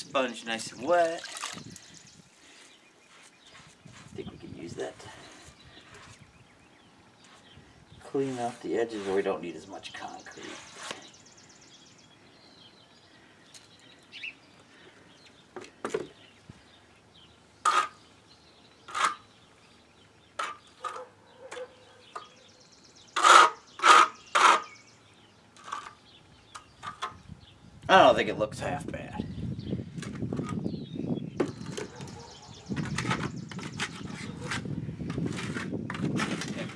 sponge nice and wet. I think we can use that to clean off the edges where we don't need as much concrete. I don't think it looks half bad.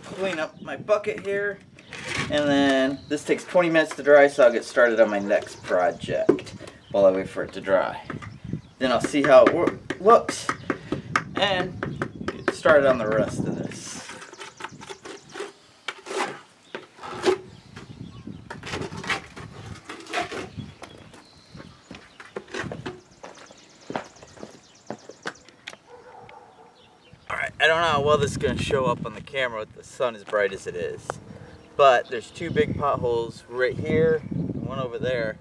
Clean up my bucket here, and then this takes 20 minutes to dry, so I'll get started on my next project while I wait for it to dry. Then I'll see how it looks and get started on the rest of this. I don't know how well this is going to show up on the camera with the sun as bright as it is, but there's two big potholes right here, one over there,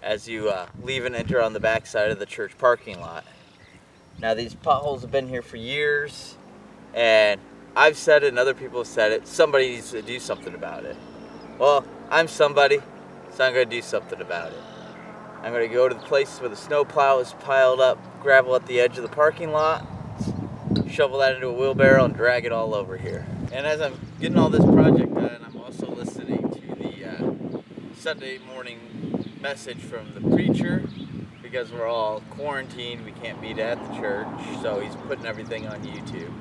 as you leave and enter on the back side of the church parking lot. Now these potholes have been here for years, and I've said it and other people have said it, somebody needs to do something about it. Well, I'm somebody, so I'm going to do something about it. I'm going to go to the place where the snow plow is piled up, gravel at the edge of the parking lot, shovel that into a wheelbarrow and drag it all over here. And as I'm getting all this project done, I'm also listening to the Sunday morning message from the preacher, because we're all quarantined, we can't meet at the church, so he's putting everything on YouTube.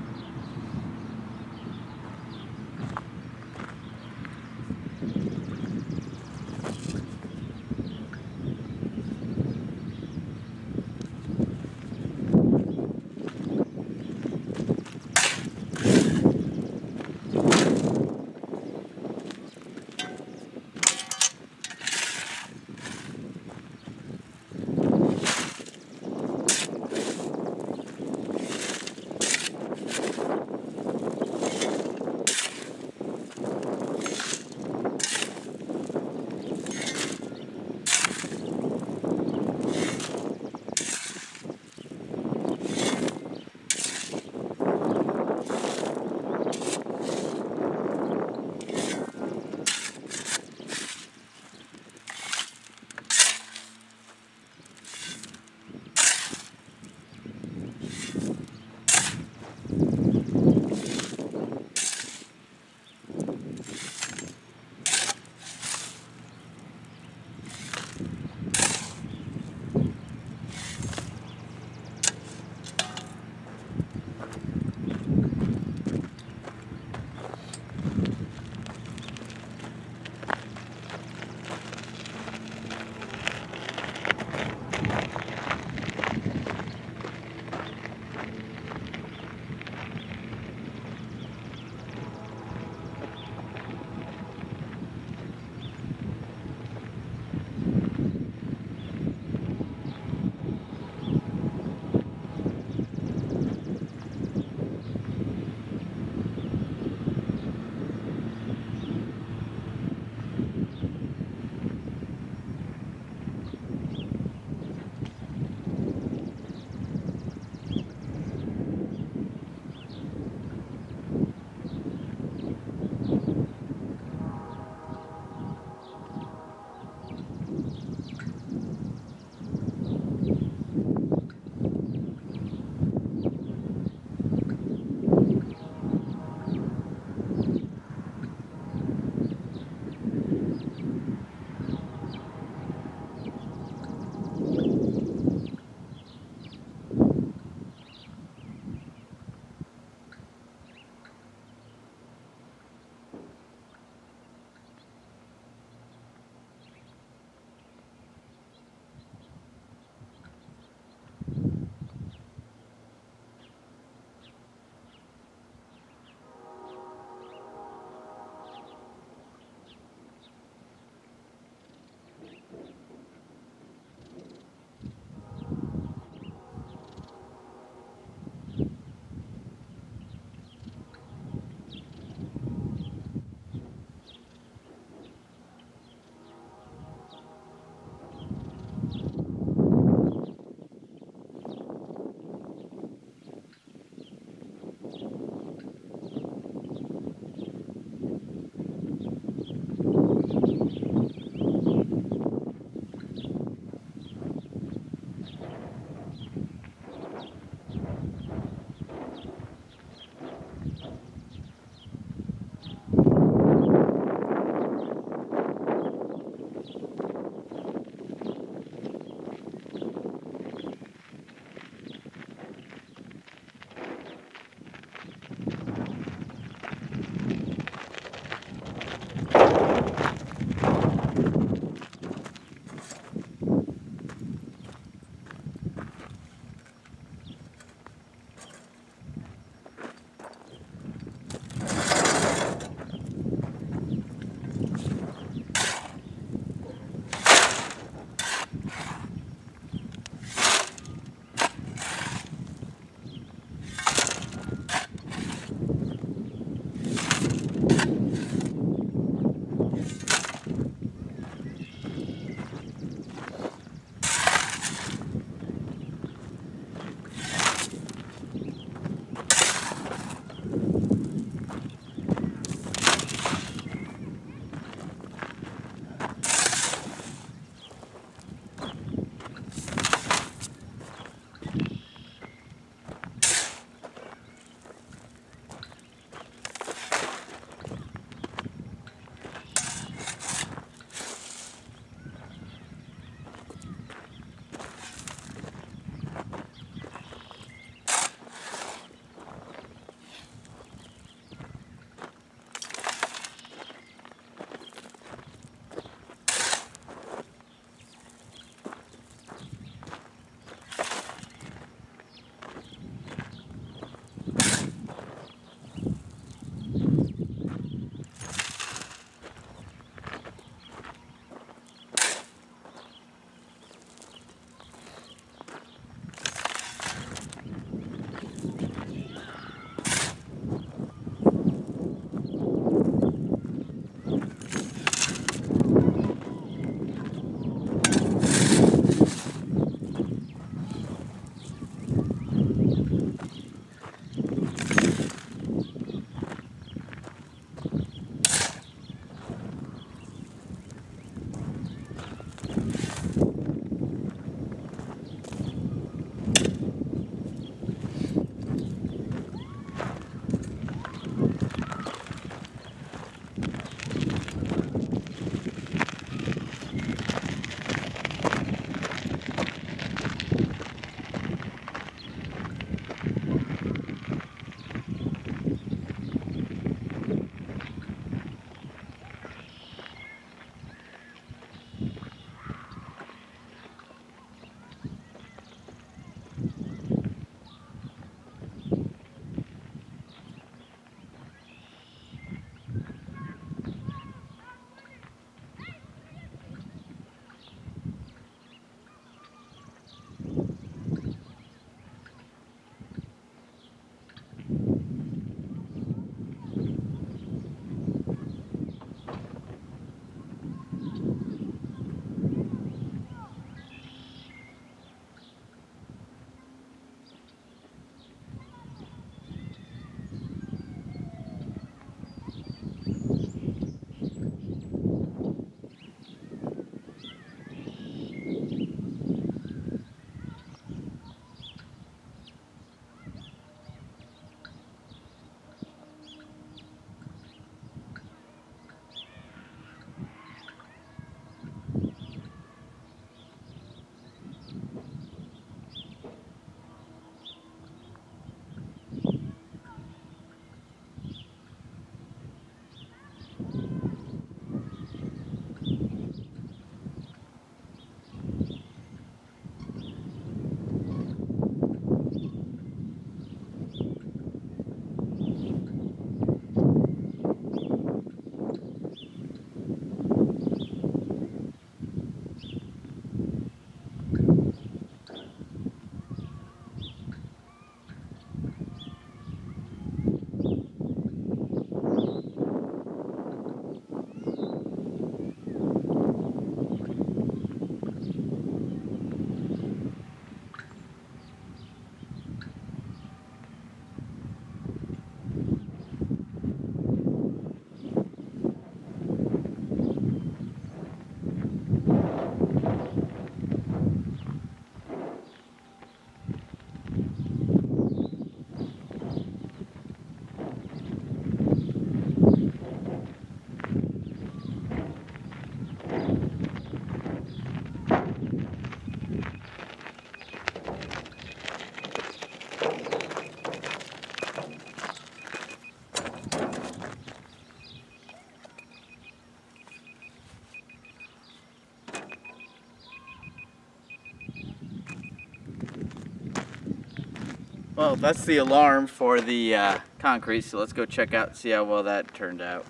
Well, that's the alarm for the concrete, so let's go check out and see how well that turned out.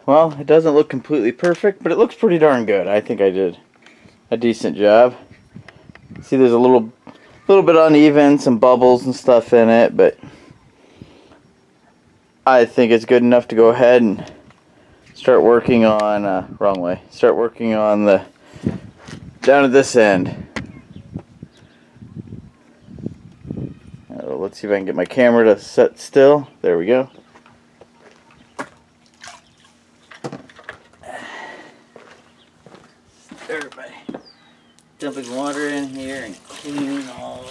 Well, it doesn't look completely perfect, but it looks pretty darn good. I think I did a decent job. See, there's a little bit uneven, some bubbles and stuff in it, but I think it's good enough to go ahead and start working on, wrong way, start working on the, down at this end. Let's see if I can get my camera to set still. There we go. Everybody dumping water in here and cleaning all.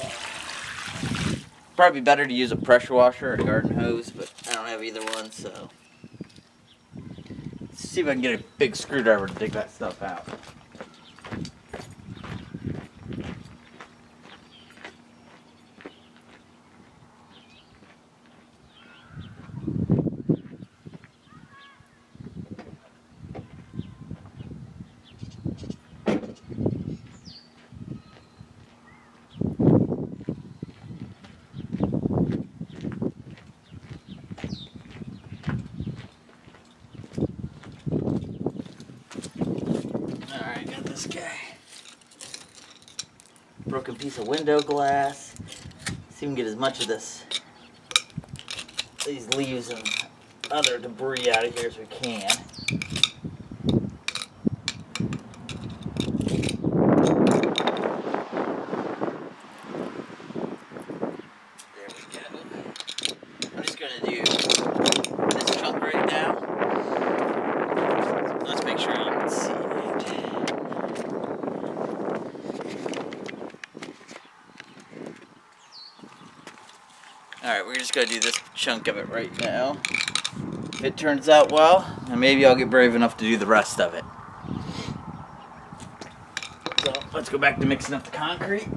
Probably better to use a pressure washer or a garden hose, but I don't have either one, so. Let's see if I can get a big screwdriver to dig that stuff out. This guy. Broken piece of window glass. See if we can get as much of these leaves and other debris out of here as we can. There we go. I'm just going to do this chunk right now. Let's make sure you can see it. Alright, we're just going to do this chunk of it right now. If it turns out well, then maybe I'll get brave enough to do the rest of it. So, let's go back to mixing up the concrete.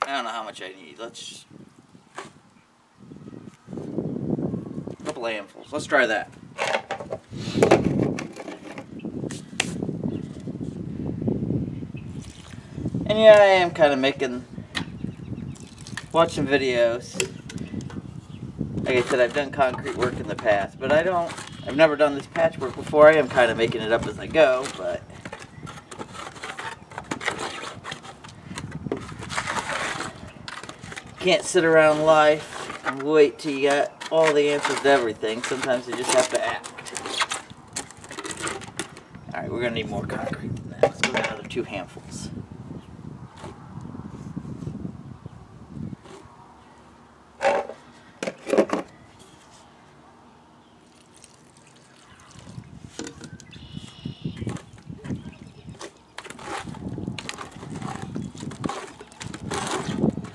I don't know how much I need. Let's a couple of handfuls. Let's try that. And yeah, I am kind of watching videos. Like I said, I've done concrete work in the past, but I've never done this patchwork before. I am kind of making it up as I go, but can't sit around life and wait till you got all the answers to everything. Sometimes you just have to act. Alright, we're going to need more concrete than that. Let's go with another 2 handfuls.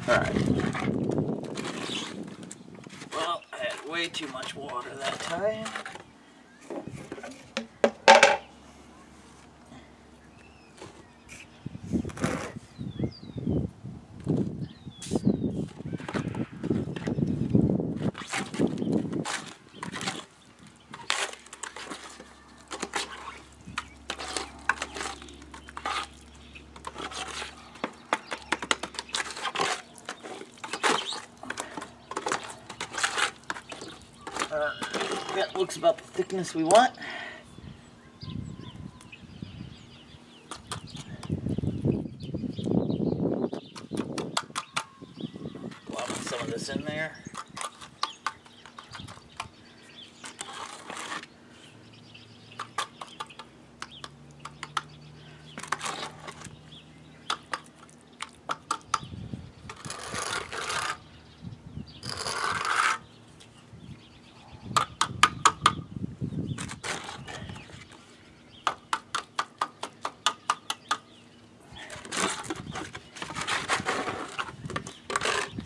Alright. Well, I had way too much water that time. That looks about the thickness we want. Lob some of this in there.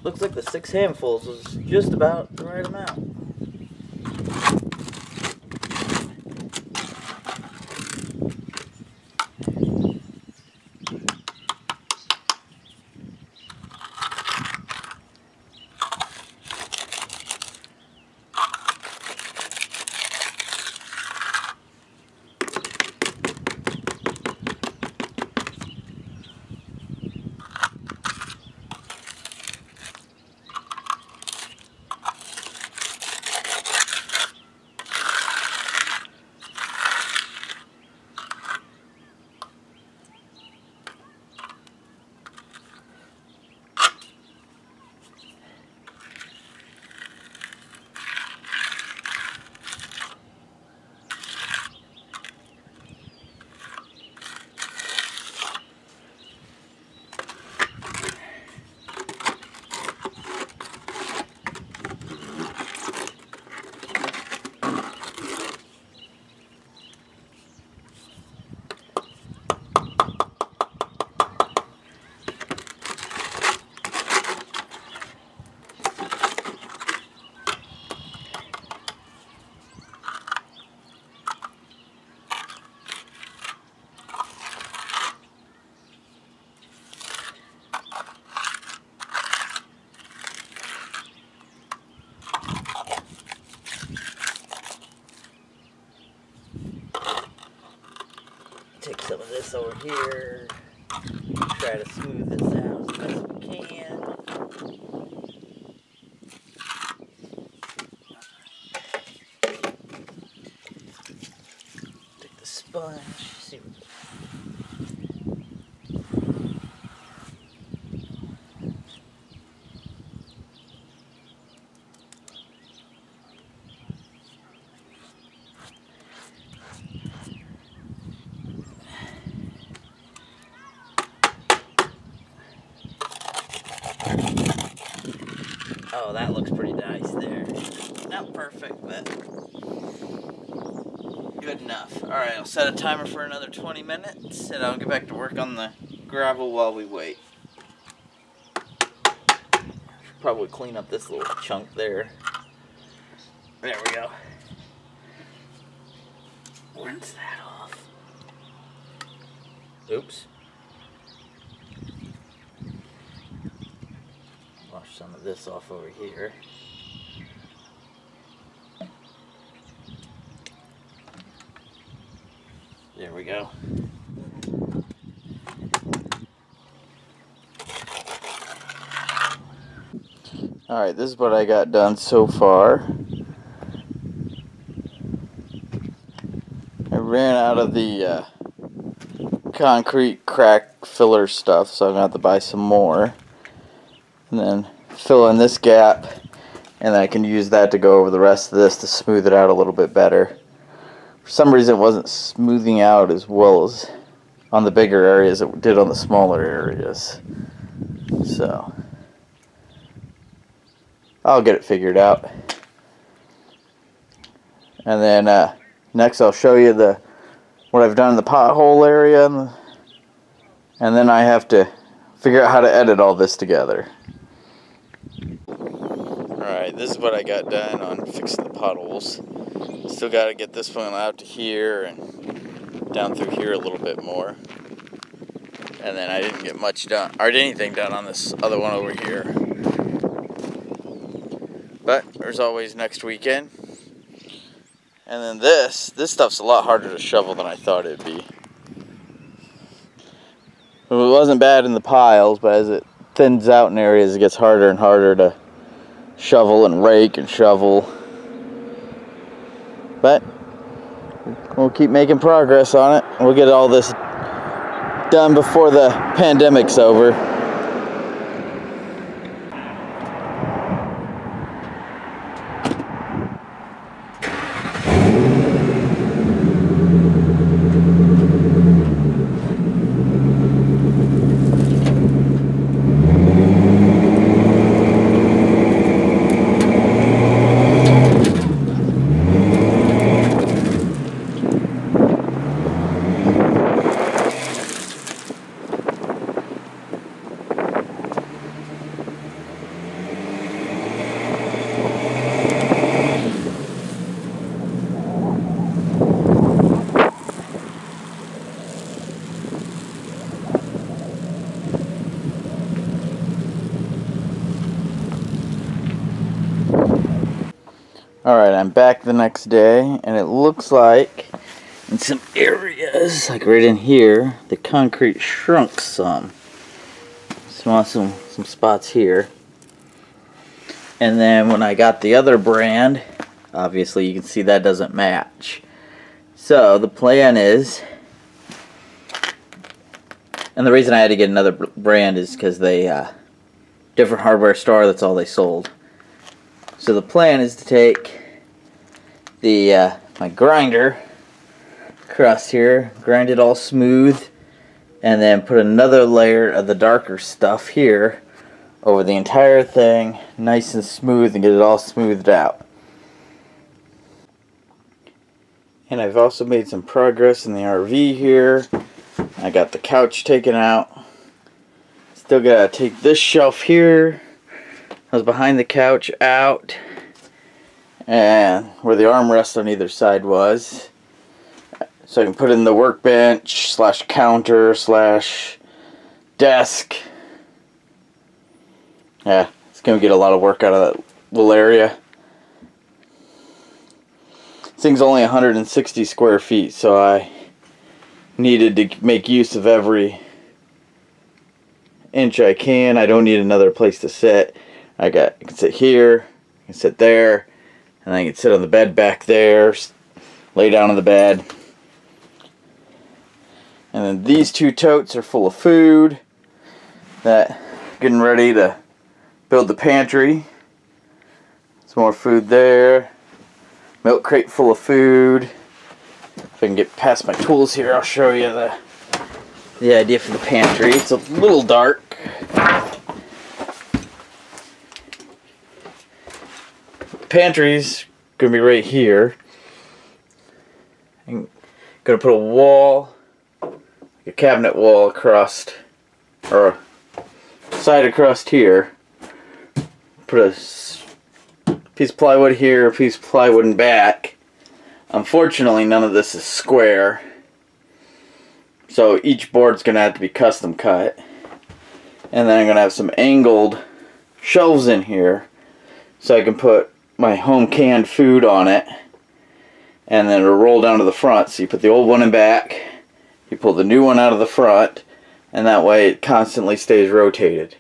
Looks like the 6 handfuls was just about the right amount. this over here. Try to smooth this out as best we can. Take the sponge, see what. Oh, that looks pretty nice there. Not perfect, but good enough. Alright, I'll set a timer for another 20 minutes, and I'll get back to work on the gravel while we wait. Should probably clean up this little chunk there. There we go. Rinse that off. Oops. Wash some of this off over here. There we go. Alright, this is what I got done so far. I ran out of the concrete crack filler stuff, so I'm going to have to buy some more. And then fill in this gap, and then I can use that to go over the rest of this to smooth it out a little bit better. For some reason it wasn't smoothing out as well as on the bigger areas it did on the smaller areas. So I'll get it figured out. And then next I'll show you what I've done in the pothole area, and then I have to figure out how to edit all this together. Alright, this is what I got done on fixing the potholes. Still got to get this one out to here and down through here a little bit more. And then I didn't get much done, or anything done on this other one over here. But there's always next weekend. And then this stuff's a lot harder to shovel than I thought it'd be. It wasn't bad in the piles, but as it thins out in areas, it gets harder and harder to shovel and rake and shovel. But we'll keep making progress on it. We'll get all this done before the pandemic's over. Alright, I'm back the next day, and it looks like in some areas, like right in here, the concrete shrunk some. Some spots here. And then when I got the other brand, obviously you can see that doesn't match. So the plan is, and the reason I had to get another brand is because they, different hardware store, that's all they sold. So the plan is to take the my grinder across here, grind it all smooth, and then put another layer of the darker stuff here over the entire thing, nice and smooth, and get it all smoothed out. And I've also made some progress in the RV here. I got the couch taken out. Still gotta take this shelf here I was behind the couch out, and where the armrest on either side was, so I can put in the workbench slash counter slash desk. Yeah, it's gonna get a lot of work out of that little area. This thing's only 160 square feet, so I needed to make use of every inch I can. I don't need another place to sit. I can sit here, I can sit there, and I can sit on the bed back there, lay down on the bed. And then these two totes are full of food. That getting ready to build the pantry. Some more food there. Milk crate full of food. If I can get past my tools here, I'll show you the idea for the pantry. It's a little dark. The pantry's gonna be right here. I'm gonna put a wall, a cabinet wall across, or a side across here. Put a piece of plywood here, a piece of plywood in back. Unfortunately, none of this is square, so each board's gonna have to be custom cut. And then I'm gonna have some angled shelves in here, so I can put my home canned food on it, and then it'll roll down to the front. So you put the old one in back, you pull the new one out of the front, and that way it constantly stays rotated.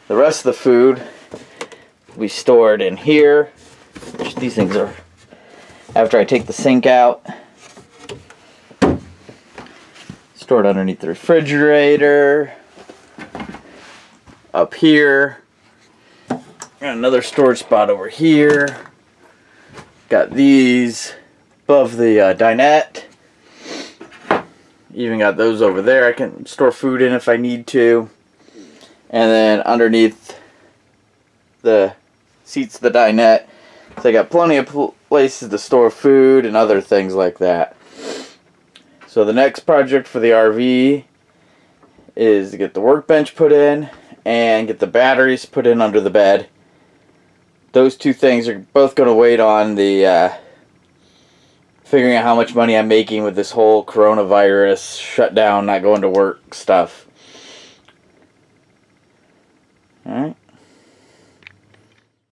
The rest of the food we stored in here. These things are, after I take the sink out, stored underneath the refrigerator, up here, got another storage spot over here, got these above the dinette, even got those over there I can store food in if I need to. And then underneath the seats of the dinette, so I got plenty of places to store food and other things like that. So the next project for the RV is to get the workbench put in and get the batteries put in under the bed. Those two things are both going to wait on the figuring out how much money I'm making with this whole coronavirus shutdown, not going to work stuff. Alright.